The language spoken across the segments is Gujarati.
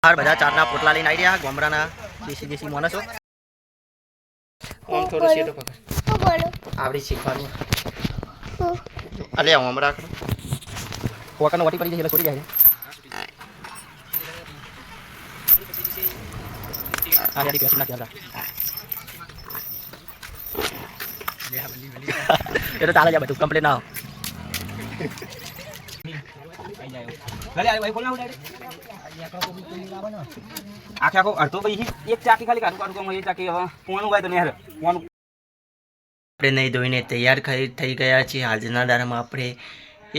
બહાર બધા ચારના પોટલા લઈને આવી રહ્યા ગોમરાના દેશી માણસો. આમ થોડું શેડો પકડ આવડી શીખવાનું. અલે હમણાં પોકાનો વાટી પડી જાય એટલે છોડી જાય. આ યાડી પેસી નાખ્યા એ તો ચાલે જાય બધું કમ્પ્લીટ ના આખે આખો અડધો પછી એક ચાકી ખાલી કાઢું કાઢું એ ચાકી પોવાનું હોય તો નહીં પોવાનું. આપણે નહીં ધોઈને તૈયાર થઈ ગયા છીએ. આજના દાડામાં આપણે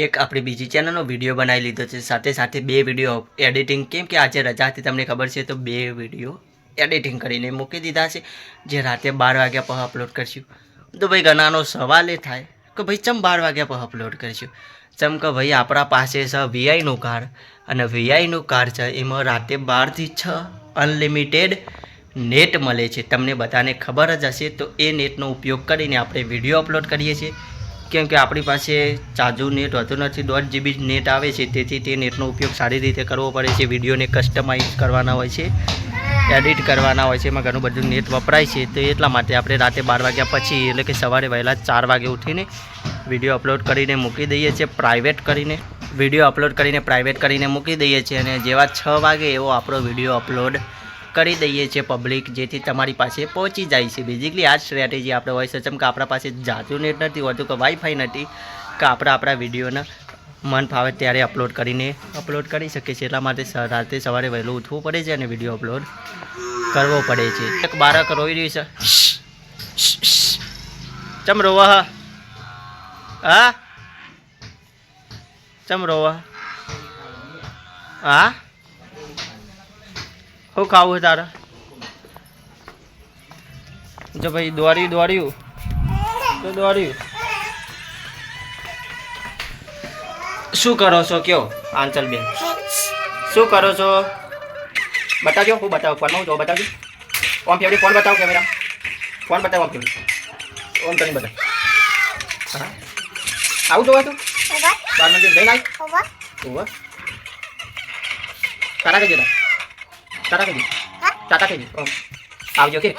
એક આપણી બીજી ચેનલનો વિડીયો બનાવી લીધો છે. સાથે સાથે 2 વિડીયો એડિટિંગ, કેમ કે આજે રજા હતી તમને ખબર છે, તો 2 વિડીયો એડિટિંગ કરીને મૂકી દીધા છે, જે રાતે 12 વાગ્યા પર અપલોડ કરશું. તો ભાઈ ઘણાનો સવાલ એ થાય કે ભાઈ ચમ 12 વાગ્યા પર અપલોડ કરશું. ચમ કે ભાઈ આપણા પાસે છે વીઆઈનું કાર્ડ, અને વીઆઈનું કાર્ડ છે એમાં રાતે 12 થી 6 અનલિમિટેડ નેટ મળે છે. તમને બધાને ખબર જ હશે. તો એ નેટનો ઉપયોગ કરીને આપણે વિડીયો અપલોડ કરીએ છીએ. કેમ કે આપણી પાસે ચાજુ નેટ હોતું નથી, 1.5 GB નેટ આવે છે, તેથી તે નેટનો ઉપયોગ સારી રીતે કરવો પડે છે. વિડીયોને કસ્ટમાઇઝ કરવાના હોય છે, એડિટ કરવાના હોય છે, એમાં ઘણું બધું નેટ વપરાય છે. તો એટલા માટે આપણે રાતે 12 વાગ્યા પછી, એટલે કે સવારે વહેલા 4 વાગે ઉઠીને વિડીયો અપલોડ કરીને મૂકી દઈએ છીએ. પ્રાઇવેટ કરીને વિડીયો અપલોડ કરીને પ્રાઇવેટ કરીને મૂકી દઈએ છીએ, અને જેવા 6 વાગે એવો આપણો વિડીયો અપલોડ કરી દઈએ છીએ પબ્લિક, જેથી તમારી પાસે પહોંચી જાય છે. બેઝિકલી આ જ સ્ટ્રેટેજી આપણે હોય છે. ચમ કે આપણા પાસે જાજુ નેટ નથી હોતું, કે વાઈફાઈ નથી, કે આપણે આપણા વિડીયોને મન ફાવે ત્યારે અપલોડ કરી શકીએ છીએ. એટલા માટે રાતે સવારે વહેલું ઉઠવું પડે છે અને વિડીયો અપલોડ કરવો પડે છે. એક બાળક રોઈ રહ્યું છે. ચમ રોવા? હા ચમ રોવા? હા શું ખાવું તારે? જો ભાઈ દોડ્યું તો દોડ્યું. શું કરો છો કયો આંચલબેન? શું કરો છો? બતાવજો. હું બતાવું ફોનમાં, જો બતાવજો. ઓમ ફેવડી ફોન બતાવો, કેમેરા ફોન બતાવો. ઓમ ફેવડી ઓમ તને બતાવ. હા આવું જોવા તું બાર મંદિર જઈને આવી તારા કઈ જતા ટાટા કઈ આવજો કે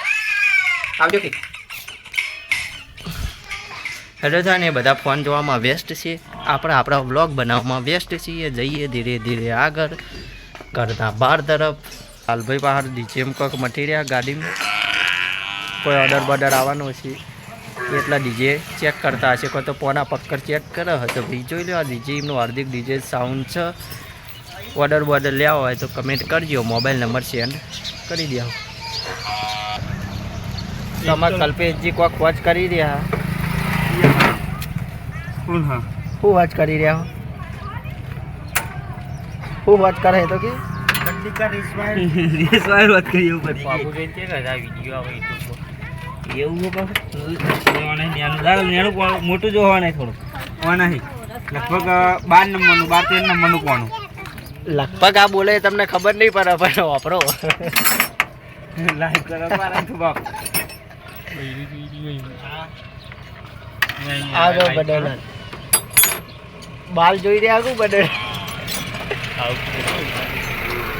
હેલો થાય ને. બધા ફોન જોવામાં વ્યસ્ત છે, આપણા વ્લોગ બનાવવામાં વ્યસ્ત છીએ. જઈએ ધીરે ધીરે આગળ કરતા 12 તરફ. હાલભાઈ બહાર ડીજેમ કોક મટી રહ્યા ગાડીમાં. કોઈ ઓર્ડર આવવાનો છે એટલા ડીજે ચેક કરતા હશે. કોઈ તો પોના પક્કર ચેક કરે હતો. ભાઈ જોઈ લો, આ ડીજે એમનું હાર્દિક ડીજે સાઉન્ડ છે. ઓર્ડર લેવા હોય તો કમેન્ટ કરજો, મોબાઈલ નંબર સેન્ડ કરી દો. તમારા કલ્પેશજી કોઈક વોચ કરી રહ્યા? શું વોચ કરી રહ્યા? શું વોચ કરે તો કે મોટું જોવા નહીં, થોડું નહીં. લગભગ 12 નંબરનું 13 નંબરનું કોનું લગભગ આ બોલે તમને ખબર નહીં પડે, પણ વાપરો લાઈક કરો બાપ. આગળ બદલ બાલ જોઈ રહ્યા આગળ બદલ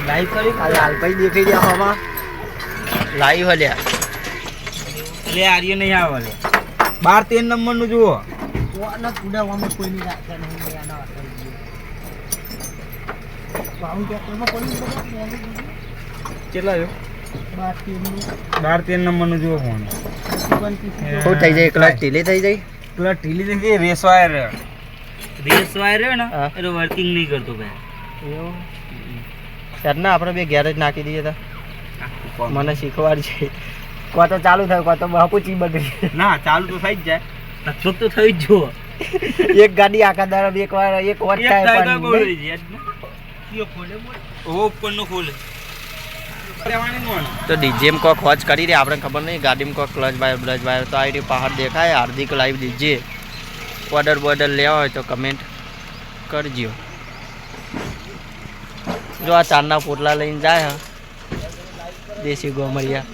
લાઈવ કરી કાલે હાલભાઈ દેખાઈ રહ્યા હવામાં લાઈવ હલ્યા. એટલે આર્ય નહીં આવે 12-13 નંબરનું જુઓ. કેટલા 12-13 નંબરનું જુઓ ફોન. શું થઈ જાય? ક્લચ ઢીલી થઈ જાય. ક્લચ ઢીલી થઈ જાય. રેસ વાયર રહ્યો ને એટલે વર્કિંગ નહીં કરતો ભાઈ. એવું ત્યારના આપણે 2 ગેરેજ નાખી દઈએ તા. મને શીખવાડ છે. કો તો ચાલુ થયું, કો તો બાપુચી બગડી. ના ચાલુ તો થઈ જ જાય, લગભગ તો થઈ જ જુઓ. એક ગાડી આખા દાડા એક વાર થાય પણ તો ડીજેમ કોક વોચ કરી રહ્યા. આપણે ખબર નહીં ગાડીમાં કોક ક્લચ વાયર તો આવી પહાડ દેખાય. હાર્દિક લાઈવ ડીજે. ઓર્ડર લેવા હોય તો કમેન્ટ કરજો. જો આ ચારના પોટલા લઈને જાય દેશી ગોમરિયા.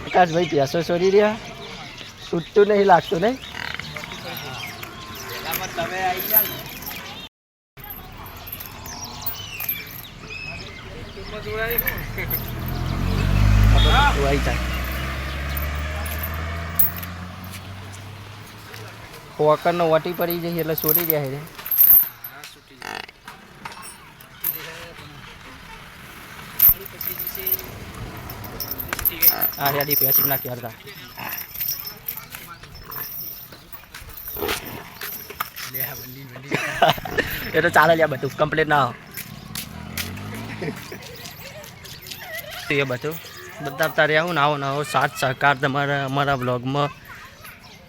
વિકાસભાઈ પૈસો છોડી રહ્યા, છૂટતું નહીં લાગતું નહીં. જોવાઈ જાય વોકરનો વટી પડી જશે એટલે છોડી દે છે આ યાદી પેસી નાખી હતા એ તો ચાલે લ્યા બધું કમ્પ્લીટ ના એ બધું બતાવતા રહ્યા હું નવો સાથ સહકાર તમારા અમારા બ્લોગમાં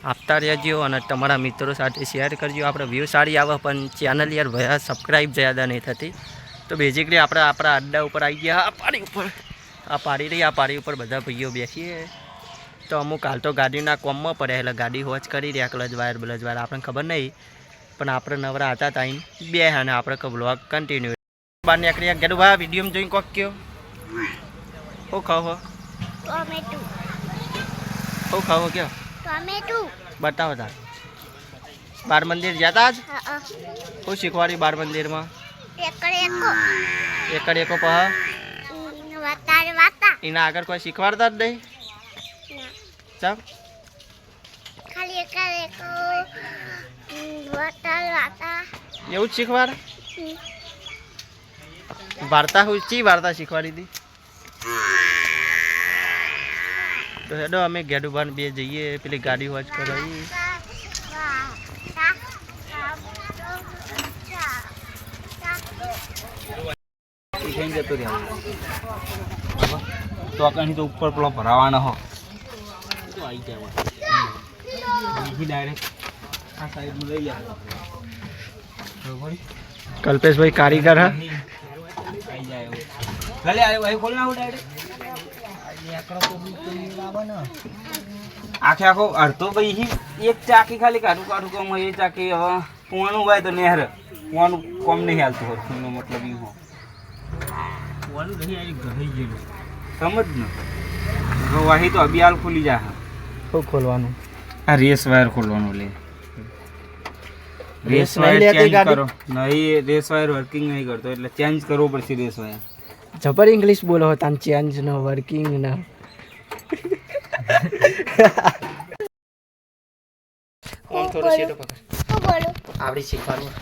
આપતા રહેજો અને તમારા મિત્રો સાથે શેર કરજો આપણે વ્યૂ સારી આવે પણ ચેનલ યાર ભયા સબસ્ક્રાઈબ જ્યાદા નહીં થતી તો બેઝિકલી આપણે આપણા અડ્ડા ઉપર આવી ગયા આ પાડી ઉપર આ પાડી ઉપર બધા ભાઈઓ બેસીએ તો અમુક હાલ તો ગાડીના કોમમાં પડ્યા એટલે ગાડી હોચ કરી રહ્યા ક્લચ વાયર આપણને ખબર નહીં પણ આપણે નવરા હતા ટાઈમ બે અને આપણે બ્લોગ કન્ટિન્યુ બહાર નીકળી ગયા ભાઈ વિડીયોમાં જોઈને કોક કયો શું ખાવો શું ખાવો કયો બતાવો તાર બાર મંદિર જતા જ શું શીખવાડ્યું બાર મંદિરમાં એકડ એકો પહ એના આગળ કોઈ શીખવાડતા જ નહીં ચમ એવું જ શીખવાડ વાર્તા હું ચી વાર્તા શીખવાડી હતી તો હેડો અમે ગેડુભાન બે જઈએ પેલી ગાડી વોચ કરાવી જતો રહ્યા તો કहीं તો ઉપર પેલો ભરાવાના હો તો આવી જાય ડાયરેક્ટ આ સાઈડ લઈ જાય કલ્પેશભાઈ કારીગર હા આવી જાય ભલે આ ખોલ ના ડાયરેક્ટ આખો અડધો ભાઈ એક ચાકી ખાલી કાઢું કામ એ ચાકી હવે પોવાનું હોય તો નહેર પોવાનું કોમ નહીં હાલતું હોય મતલબ એ હો પોવાનું નહીં આવી ગઈ ગયેલું સમજ ને હવે વાહી તો અભી હાલ ખુલી જાય શું ખોલવાનું આ રેસ વાયર ખોલવાનું લે રેસ વાયર ચેન્જ કરો નહીં રેસ વાયર વર્કિંગ નહીં કરતો એટલે ચેન્જ કરવો પડશે રેસ વાયર જબર ઇંગ્લિશ બોલો તાન ચેન્જ ન વર્કિંગ ન ઓમ થોડો સીધો પકડ બોલો આવડી શીખવાનું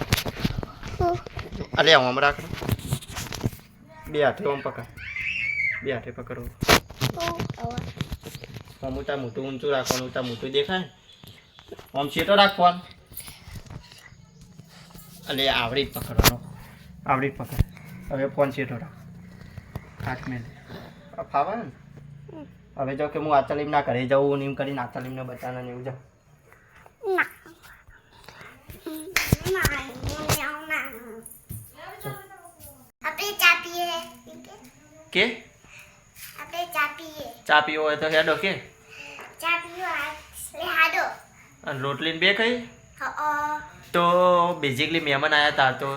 અલે ઓમ રાખ બે હાથે ઓમ પકડ બે હાથે પકડો ઓમ ઉતા મોટું ઊંચું રાખવાનું ઉતા મોટું દેખાય ઓમ સીધો રાખવાનું અલે આવડી જ પકડવાનો આવડી જ પકડ હવે ફોન સીધો રાખ હાથ મેં ફાવે ને હવે જો કે હું આ તાલીમના ઘરે જાઉં એમ કરીને આ તાલીમને બચાવવાના ને એવું જાઉં કે ચા પીવો હોય તો હેડો કે અને રોટલીને બે ખાઈ તો બેઝિકલી મહેમાન આવ્યા હતા તો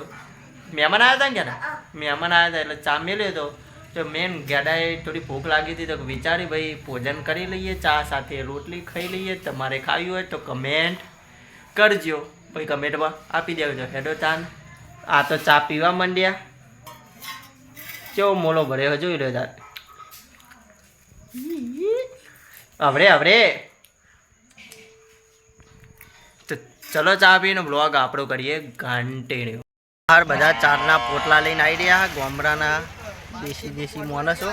મહેમાન આવ્યા હતા ને ક્યાં મહેમાન આવ્યા હતા એટલે ચા મેલ્યો હતો તો મેન ગેડાએ થોડી ભૂખ લાગી હતી તો વિચારી ભાઈ ભોજન કરી લઈએ ચા સાથે રોટલી ખાઈ લઈએ તમારે ખાવી હોય તો કમેન્ટ કરજો ભાઈ કમેન્ટમાં આપી દેજો હેડો ચાન આ તો ચા પીવા માંડ્યા કેવો મોલો ભર્યો જોઈ લો તાર આવડે તો ચલો ચા પીને બ્લોગ આપણો કરીએ કન્ટિન્યુ બહાર બધા ચારના પોટલા લઈને આવી રહ્યા ગોમરાના દેશી માણસો